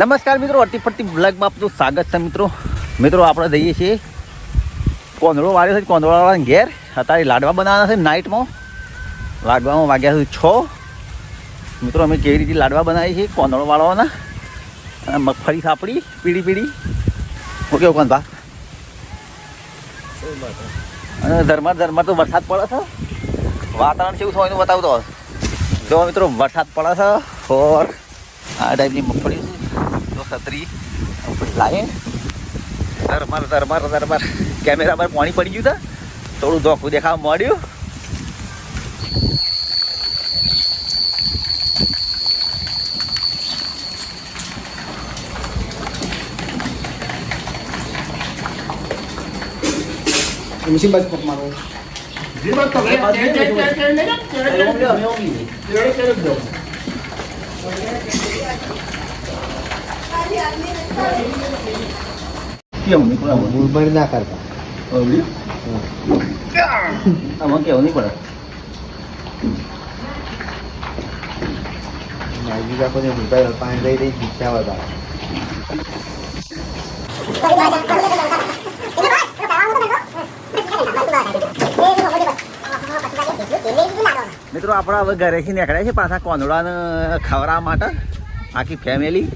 નમસ્કાર મિત્રો, અટી ફરતી બ્લોગમાં આપનું સ્વાગત છે. મિત્રો આપણે જઈએ છીએ કોંદળો વાળ્યો છે. કોંદળોવાળાને ઘેર અત્યારે લાડવા બનાવવાના છે. નાઇટમાં લાડવામાં વાગ્યા છે 6. મિત્રો અમે કેવી રીતે લાડવા બનાવીએ છીએ કોંદળો વાળવાના, અને મગફળી સાપડી પીળી ઓકે કોણ ભા. અને ઝરમર તો વરસાદ પડે છે. વાતાવરણ કેવું થયું એનું બતાવતો જો મિત્રો. વરસાદ પડે છે ઓર આ ટાઈપની મગફળી છત્રી લાગે. ધરમર કેમેરા પર પાણી પડી ગયું હતું, થોડું ધોકું દેખાવા મળ્યું. મૂળભર ના કરતા આમાં કેવું નહીં પડે. માગી કાકો ને મૂળભર પાણી લઈ શીખ્યા હતા. મિત્રો આપણે હવે ઘરેથી નીકળ્યા છે પાછા કોંદળાને ખવડાવવા માટે. આખી ફેમિલી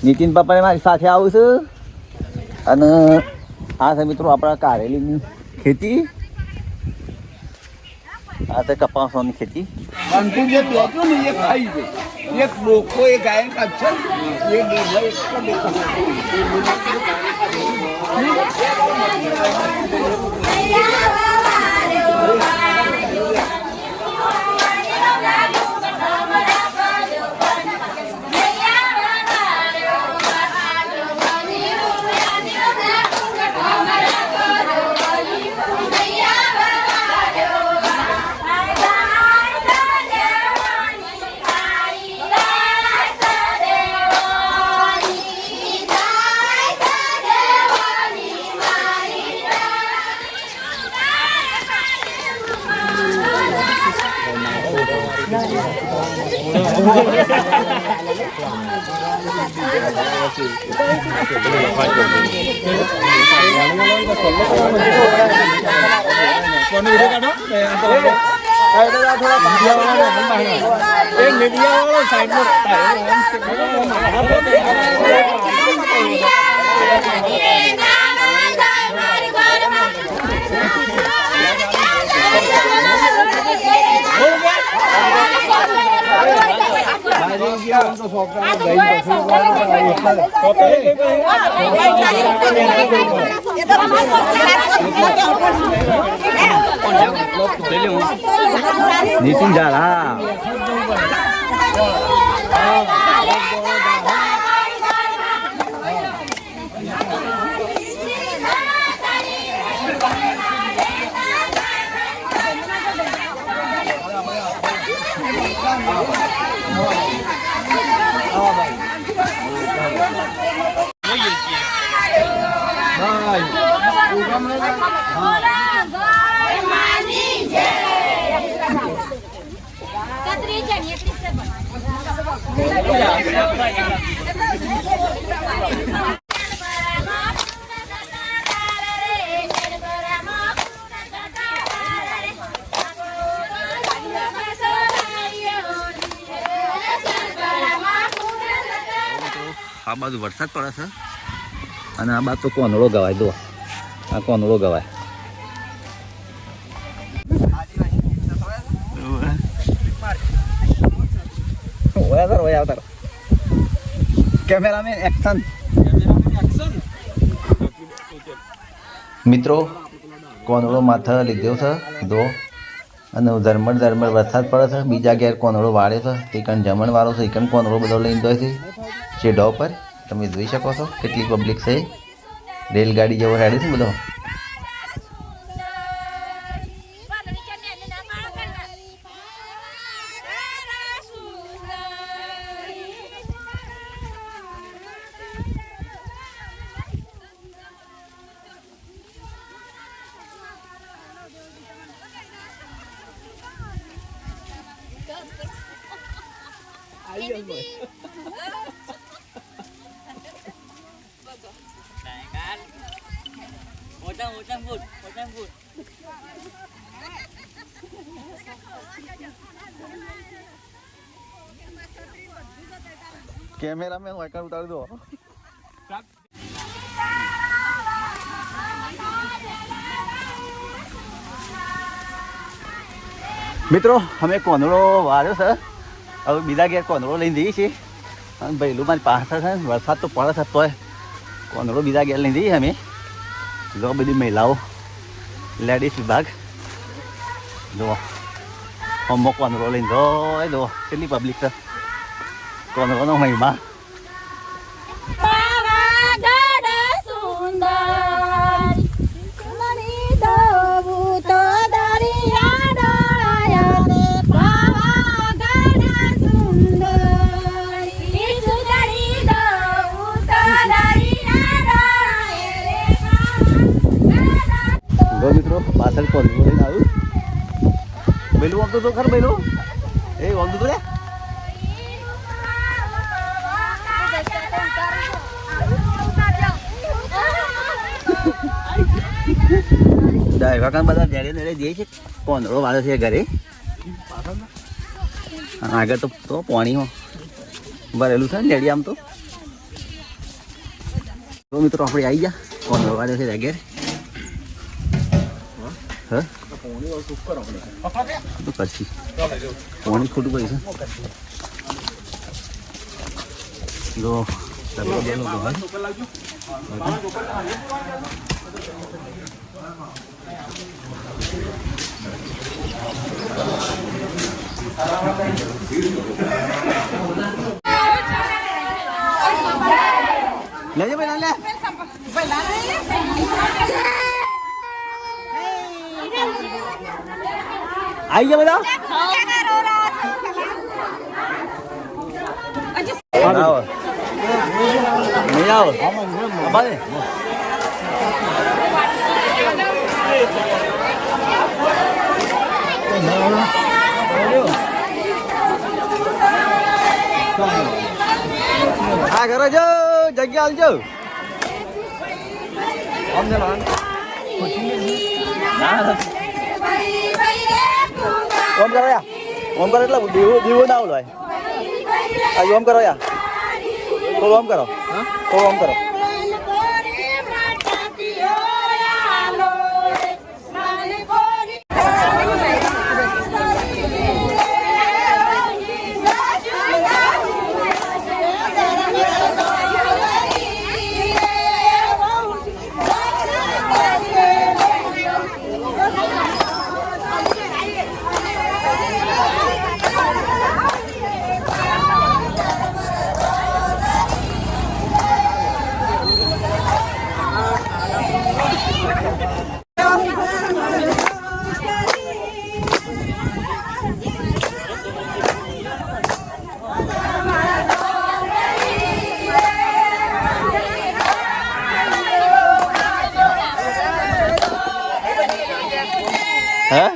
નીતિન પપ્પાને મારી સાથે આવું છું. અને આ છે મિત્રો આપણા કારેલીની ખેતી, આ છે કપાસની ખેતી. નીતિન ઝાલા આ બાજુ વરસાદ પડે છે અને આ બાજુ તો કોંદળો ગવાય. દો આ કોંદળો ગવાય. Cameraman action. મિત્રો કોંદળો માથે લીધો છે દો, અને ઝરમર વરસાદ પડે છે. બીજા ઘેર કોંદળો વાળે છે, તે કણ જમણ વાળો છે, એ કણ કોંદળો બધો લઈને દોય છે શેઢા ઉપર. તમે જોઈ શકો છો કેટલી પબ્લિક છે. રેલગાડી જેવો હેડે છે બધો. કેમેરામેન વાયકા ઉતારી દો. મિત્રો અમે કોંદળો વાર્યો છે. હવે બીજા ઘેર કોંદળો લઈને જઈએ છીએ. અને ભાઈલું મારી પાછળ છે વરસાદ તો પડે છે તોય કોંદળો બીજા ઘેર લઈને જઈએ અમે. જો બધી મહિલાઓ લેડીઝ વિભાગ જુઓ અમુક કોંદળો લઈને જોઈ દો કેટલી પબ્લિક છે. કોંદળોનો મહિમા મિત્રો પાછળ કોંદળો લઈને આવ્યું. બેલું આમતું તો ખરું બેલું એ આમતું તો લે ડાયવા બધા ધેડે ધેડે જઈએ છે. કોંદળો વાળો છે ઘરે. આગળ તો પાણીમાં ભરેલું છે ને ડેડી. આમ તો મિત્રો આપણે આવી ગયા. કોંદળો વાળો છે ઘેર. હા તો પછી પાણી ખોટું પડી છે. જો લેજે ભાઈ લે આવી ગયા બધા. આવો નહીં આવો બાને હા કરો જો જગ્યા આલજો. આમ છે ઓમ કરો યા ઓમ કરો એટલે દીવો ના ઓલો ભાઈ ઓમ કરો યા થોડું ઓમ કરો. થોડું ઓમ કરો. Hả?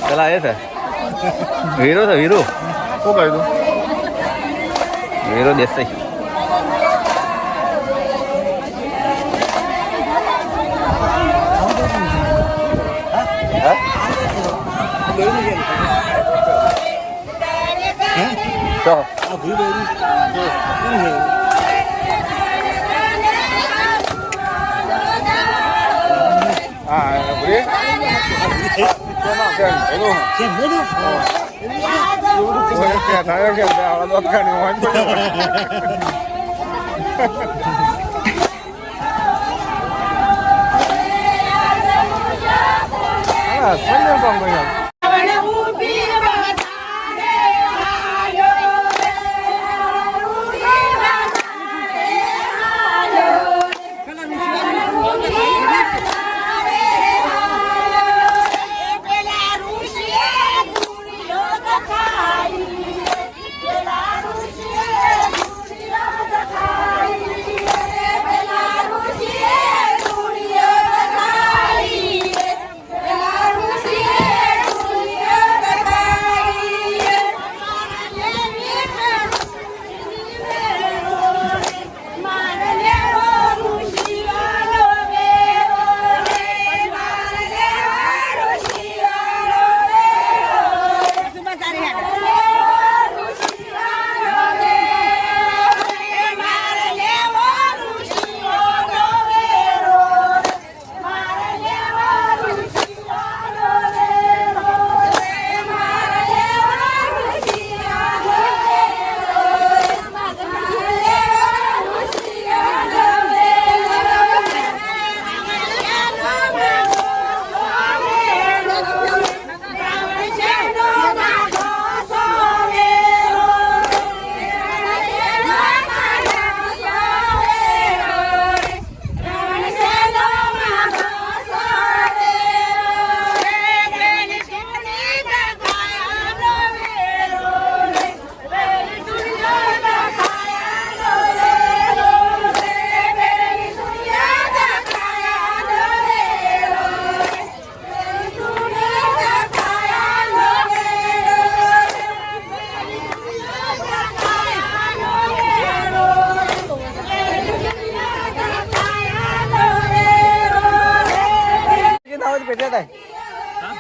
પેલા એ છે વીરો છે વીરો શું કહ્યું વીરો દેસાઈ તો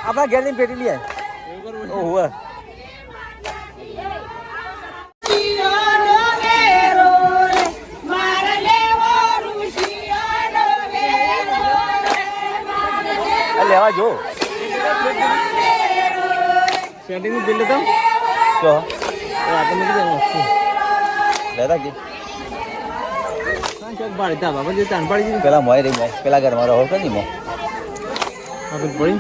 આપણા ઘેર ની પેટી લઈએ ઓહો લેવા જો પેટી નું બિલ લેતા તો આપણે મૂકી દેવાનું લેતા કે ભાડે તા બાબા જે તાન પાડી પેલા મોય રહી મોય પેલા ઘરમાં રહો કે નહીં મો આપણે પડી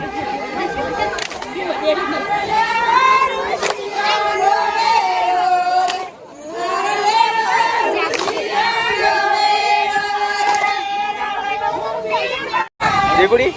દેગુડી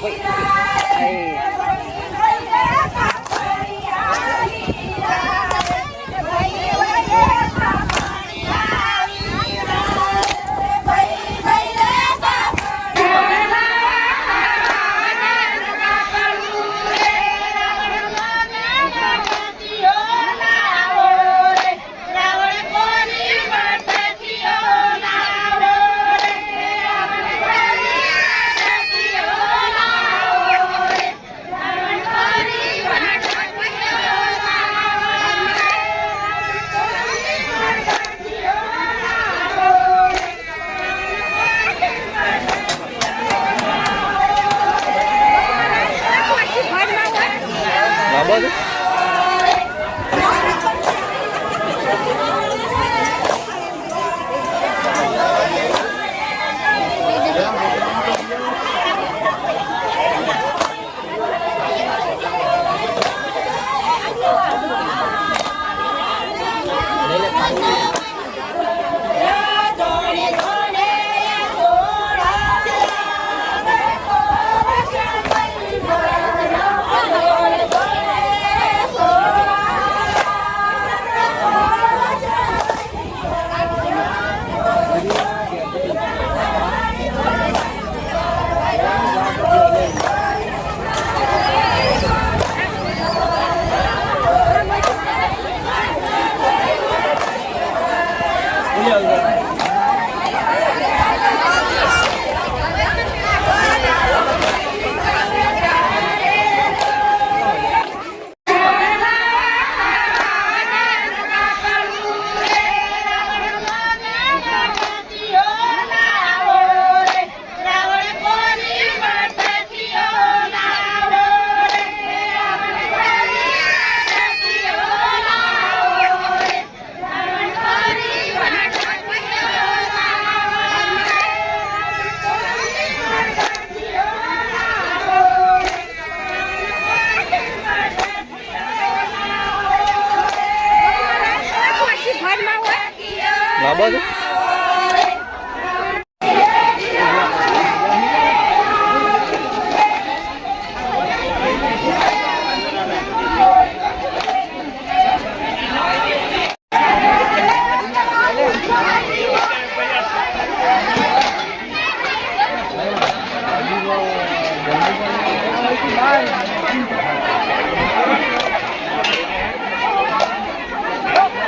ખબર છે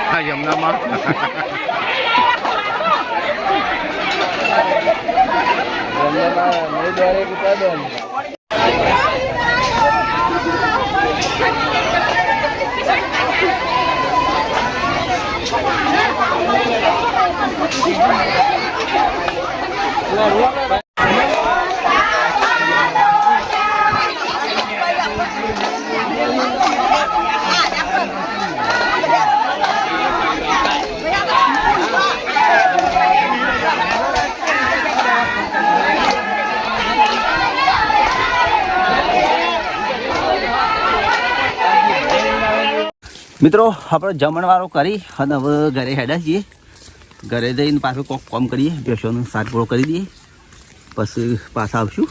હા યમુનામાં મિત્રો આપણે જમણવારો કરી અને હવે ઘરે હેડ્યા છીએ ઘરે જઈને પાછું કોક કામ કરીએ ભેંસોનું શાક પૂરો કરી દઈએ પછી પાછા આવશું